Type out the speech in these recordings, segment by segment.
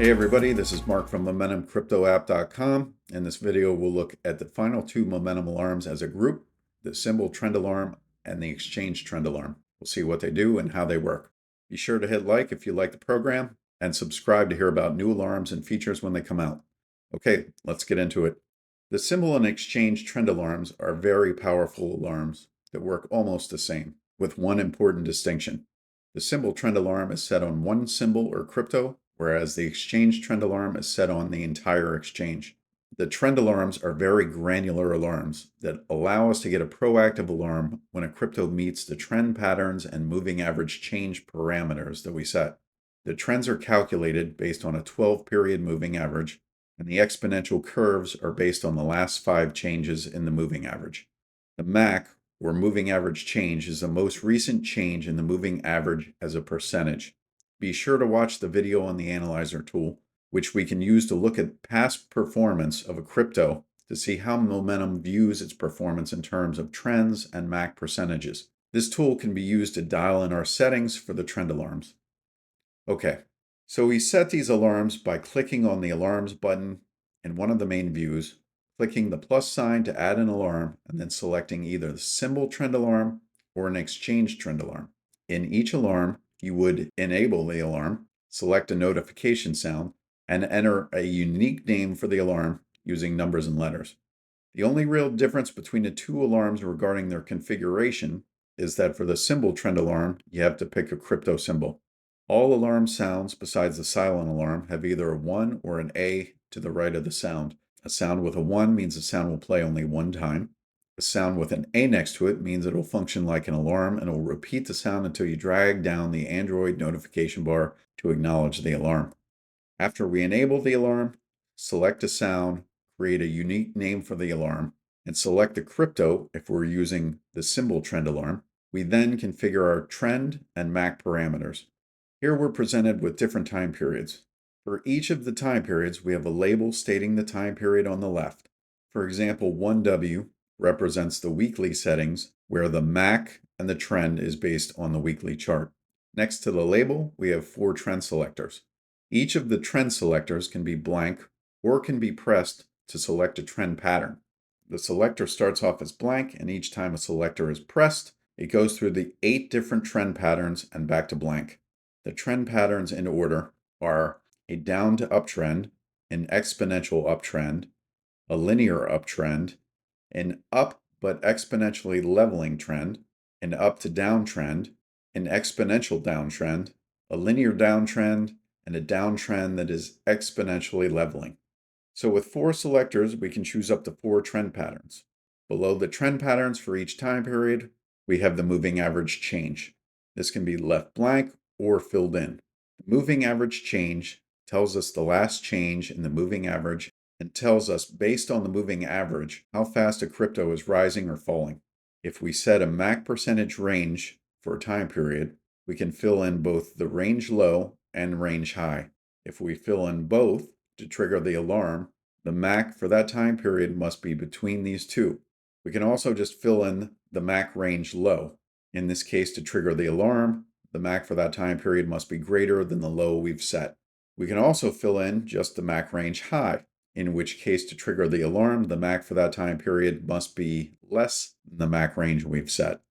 Hey everybody, this is Mark from MomentumCryptoApp.com. In this video, we'll look at the final two momentum alarms as a group, the symbol trend alarm and the exchange trend alarm. We'll see what they do and how they work. Be sure to hit like if you like the program and subscribe to hear about new alarms and features when they come out. Okay, let's get into it. The symbol and exchange trend alarms are very powerful alarms that work almost the same, with one important distinction. The symbol trend alarm is set on one symbol or crypto, whereas the exchange trend alarm is set on the entire exchange. The trend alarms are very granular alarms that allow us to get a proactive alarm when a crypto meets the trend patterns and moving average change parameters that we set. The trends are calculated based on a 12-period moving average, and the exponential curves are based on the last 5 changes in the moving average. The MAC, or moving average change, is the most recent change in the moving average as a percentage. Be sure to watch the video on the Analyzer tool, which we can use to look at past performance of a crypto to see how momentum views its performance in terms of trends and MAC percentages. This tool can be used to dial in our settings for the trend alarms. Okay, so we set these alarms by clicking on the Alarms button in one of the main views, clicking the plus sign to add an alarm, and then selecting either the symbol trend alarm or an exchange trend alarm. In each alarm, you would enable the alarm, select a notification sound, and enter a unique name for the alarm using numbers and letters. The only real difference between the two alarms regarding their configuration is that for the symbol trend alarm, you have to pick a crypto symbol. All alarm sounds besides the silent alarm have either a 1 or an A to the right of the sound. A sound with a 1 means the sound will play only one time. A sound with an A next to it means it will function like an alarm and will repeat the sound until you drag down the Android notification bar to acknowledge the alarm. After we enable the alarm, select a sound, create a unique name for the alarm, and select the crypto if we're using the symbol trend alarm. We then configure our trend and MAC parameters. Here we're presented with different time periods. For each of the time periods, we have a label stating the time period on the left. For example, 1W represents the weekly settings, where the MAC and the trend is based on the weekly chart. Next to the label, we have 4 trend selectors. Each of the trend selectors can be blank or can be pressed to select a trend pattern. The selector starts off as blank, and each time a selector is pressed, it goes through the 8 different trend patterns and back to blank. The trend patterns in order are a down to uptrend, an exponential uptrend, a linear uptrend, an up but exponentially leveling trend, an up to downtrend, an exponential downtrend, a linear downtrend, and a downtrend that is exponentially leveling. So with 4 selectors, we can choose up to 4 trend patterns. Below the trend patterns for each time period, we have the moving average change. This can be left blank or filled in. The moving average change tells us the last change in the moving average and tells us, based on the moving average, how fast a crypto is rising or falling. If we set a MAC percentage range for a time period, we can fill in both the range low and range high. If we fill in both to trigger the alarm, the MAC for that time period must be between these two. We can also just fill in the MAC range low. In this case, to trigger the alarm, the MAC for that time period must be greater than the low we've set. We can also fill in just the MAC range high, in which case to trigger the alarm, the MAC for that time period must be less than the MAC range we've set.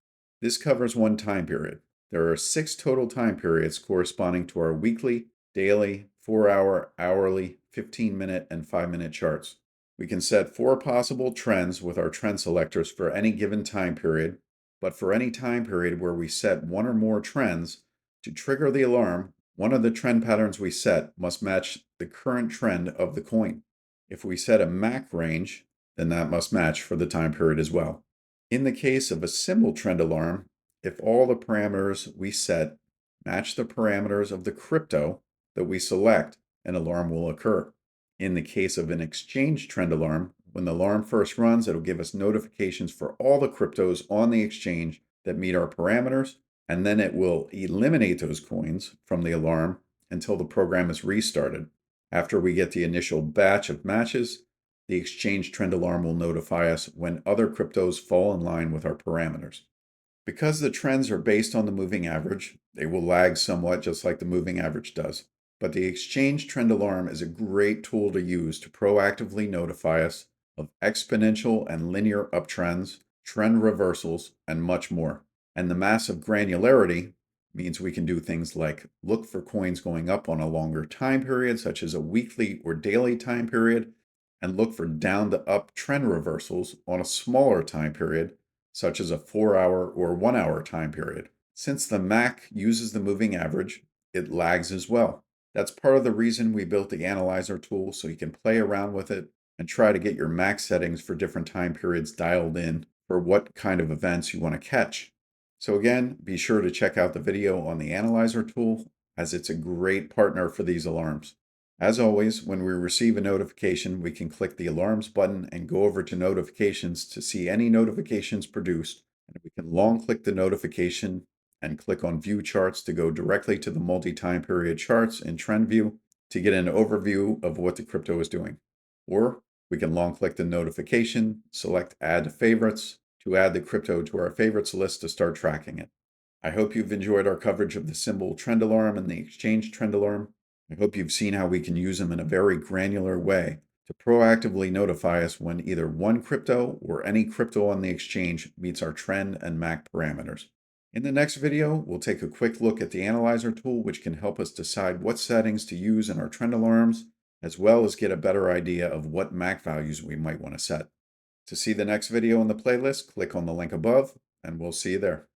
This covers one time period. There are 6 total time periods corresponding to our weekly, daily, 4-hour, hourly, 15-minute, and 5-minute charts. We can set 4 possible trends with our trend selectors for any given time period, but for any time period where we set 1 or more trends, to trigger the alarm, one of the trend patterns we set must match the current trend of the coin. If we set a MAC range, then that must match for the time period as well. In the case of a symbol trend alarm, if all the parameters we set match the parameters of the crypto that we select, an alarm will occur. In the case of an exchange trend alarm, when the alarm first runs, it'll give us notifications for all the cryptos on the exchange that meet our parameters, and then it will eliminate those coins from the alarm until the program is restarted. After we get the initial batch of matches, the exchange trend alarm will notify us when other cryptos fall in line with our parameters. Because the trends are based on the moving average, they will lag somewhat just like the moving average does. But the Exchange Trend Alarm is a great tool to use to proactively notify us of exponential and linear uptrends, trend reversals, and much more. And the massive granularity means we can do things like look for coins going up on a longer time period, such as a weekly or daily time period, and look for down to up trend reversals on a smaller time period, such as a 4-hour or 1-hour time period. Since the Mac uses the moving average, it lags as well. That's part of the reason we built the analyzer tool, so you can play around with it and try to get your Mac settings for different time periods dialed in for what kind of events you want to catch. So again, be sure to check out the video on the analyzer tool, as it's a great partner for these alarms. As always, when we receive a notification, we can click the alarms button and go over to notifications to see any notifications produced. And we can long click the notification and click on view charts to go directly to the multi-time period charts in trend view to get an overview of what the crypto is doing. Or we can long click the notification, select add to favorites to add the crypto to our favorites list to start tracking it. I hope you've enjoyed our coverage of the symbol trend alarm and the exchange trend alarm. I hope you've seen how we can use them in a very granular way to proactively notify us when either one crypto or any crypto on the exchange meets our trend and MAC parameters. In the next video, we'll take a quick look at the analyzer tool, which can help us decide what settings to use in our trend alarms, as well as get a better idea of what MAC values we might want to set. To see the next video in the playlist, click on the link above, and we'll see you there.